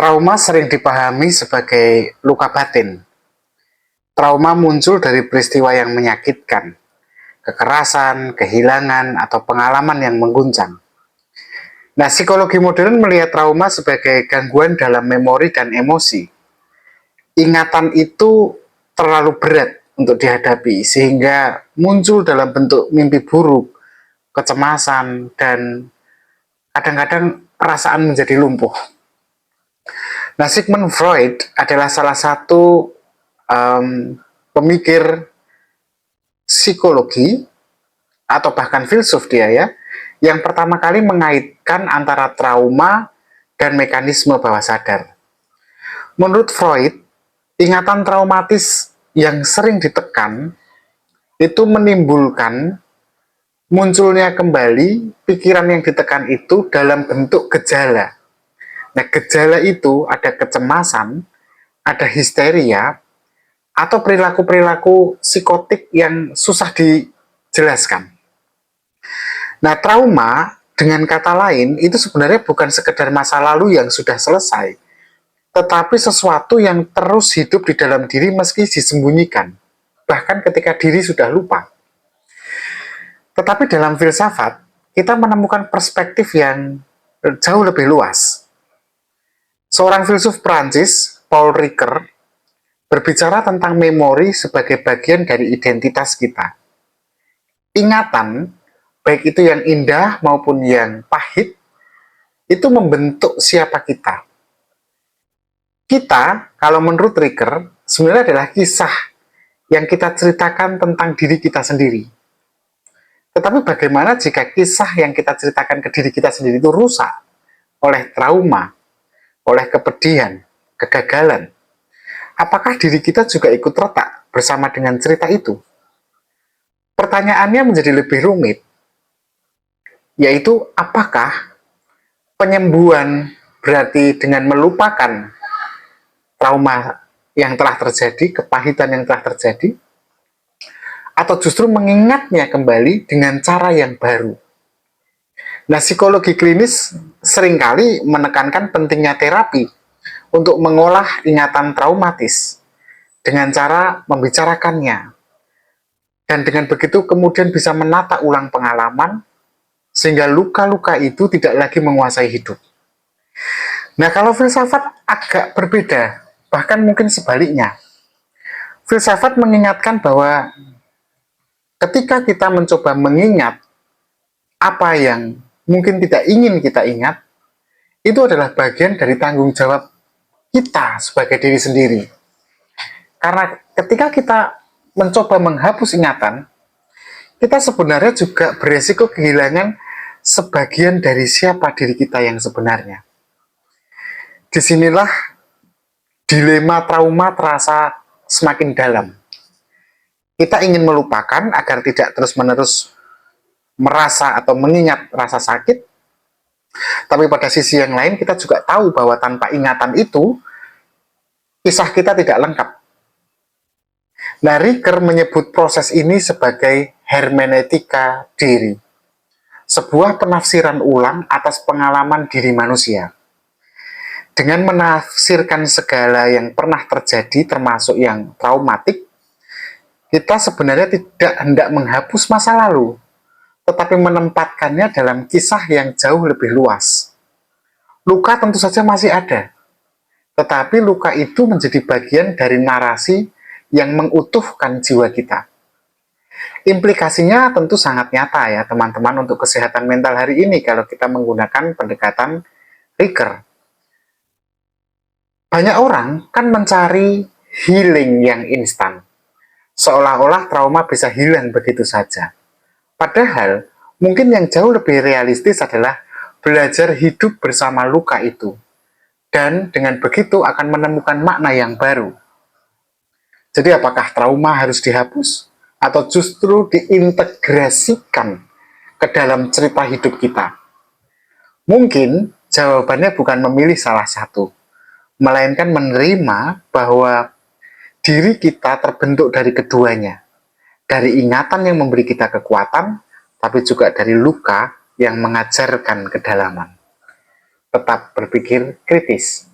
Trauma sering dipahami sebagai luka batin. Trauma muncul dari peristiwa yang menyakitkan, kekerasan, kehilangan, atau pengalaman yang mengguncang. Nah, psikologi modern melihat trauma sebagai gangguan dalam memori dan emosi. Ingatan itu terlalu berat untuk dihadapi, sehingga muncul dalam bentuk mimpi buruk, kecemasan, dan kadang-kadang perasaan menjadi lumpuh. Nah, Sigmund Freud adalah salah satu pemikir psikologi atau bahkan filsuf dia ya, yang pertama kali mengaitkan antara trauma dan mekanisme bawah sadar. Menurut Freud, ingatan traumatis yang sering ditekan itu menimbulkan munculnya kembali pikiran yang ditekan itu dalam bentuk gejala. Nah, gejala itu ada kecemasan, ada histeria, atau perilaku-perilaku psikotik yang susah dijelaskan. Nah, trauma dengan kata lain itu sebenarnya bukan sekedar masa lalu yang sudah selesai, tetapi sesuatu yang terus hidup di dalam diri meski disembunyikan, bahkan ketika diri sudah lupa. Tetapi dalam filsafat, kita menemukan perspektif yang jauh lebih luas. Seorang filsuf Prancis, Paul Ricoeur, berbicara tentang memori sebagai bagian dari identitas kita. Ingatan, baik itu yang indah maupun yang pahit, itu membentuk siapa kita. Kita, kalau menurut Ricoeur, sebenarnya adalah kisah yang kita ceritakan tentang diri kita sendiri. Tetapi bagaimana jika kisah yang kita ceritakan ke diri kita sendiri itu rusak oleh trauma, oleh kepedihan, kegagalan? Apakah diri kita juga ikut retak bersama dengan cerita itu? Pertanyaannya menjadi lebih rumit, yaitu apakah penyembuhan berarti dengan melupakan trauma yang telah terjadi, kepahitan yang telah terjadi, atau justru mengingatnya kembali dengan cara yang baru? Nah, psikologi klinis seringkali menekankan pentingnya terapi untuk mengolah ingatan traumatis dengan cara membicarakannya. Dan dengan begitu kemudian bisa menata ulang pengalaman sehingga luka-luka itu tidak lagi menguasai hidup. Nah, kalau filsafat agak berbeda, bahkan mungkin sebaliknya. Filsafat mengingatkan bahwa ketika kita mencoba mengingat apa yang mungkin tidak ingin kita ingat, itu adalah bagian dari tanggung jawab kita sebagai diri sendiri. Karena ketika kita mencoba menghapus ingatan, kita sebenarnya juga beresiko kehilangan sebagian dari siapa diri kita yang sebenarnya. Disinilah dilema trauma terasa semakin dalam. Kita ingin melupakan agar tidak terus-menerus merasa atau mengingat rasa sakit, tapi pada sisi yang lain kita juga tahu bahwa tanpa ingatan itu, kisah kita tidak lengkap. Nah, Ricoeur menyebut proses ini sebagai hermeneutika diri, sebuah penafsiran ulang atas pengalaman diri manusia. Dengan menafsirkan segala yang pernah terjadi, termasuk yang traumatik, kita sebenarnya tidak hendak menghapus masa lalu, tetapi menempatkannya dalam kisah yang jauh lebih luas. Luka tentu saja masih ada, tetapi luka itu menjadi bagian dari narasi yang mengutuhkan jiwa kita. Implikasinya tentu sangat nyata ya teman-teman untuk kesehatan mental hari ini kalau kita menggunakan pendekatan Ricoeur. Banyak orang kan mencari healing yang instan, seolah-olah trauma bisa hilang begitu saja. Padahal mungkin yang jauh lebih realistis adalah belajar hidup bersama luka itu, dan dengan begitu akan menemukan makna yang baru. Jadi apakah trauma harus dihapus atau justru diintegrasikan ke dalam cerita hidup kita? Mungkin jawabannya bukan memilih salah satu, melainkan menerima bahwa diri kita terbentuk dari keduanya, dari ingatan yang memberi kita kekuatan, tapi juga dari luka yang mengajarkan kedalaman. Tetap berpikir kritis.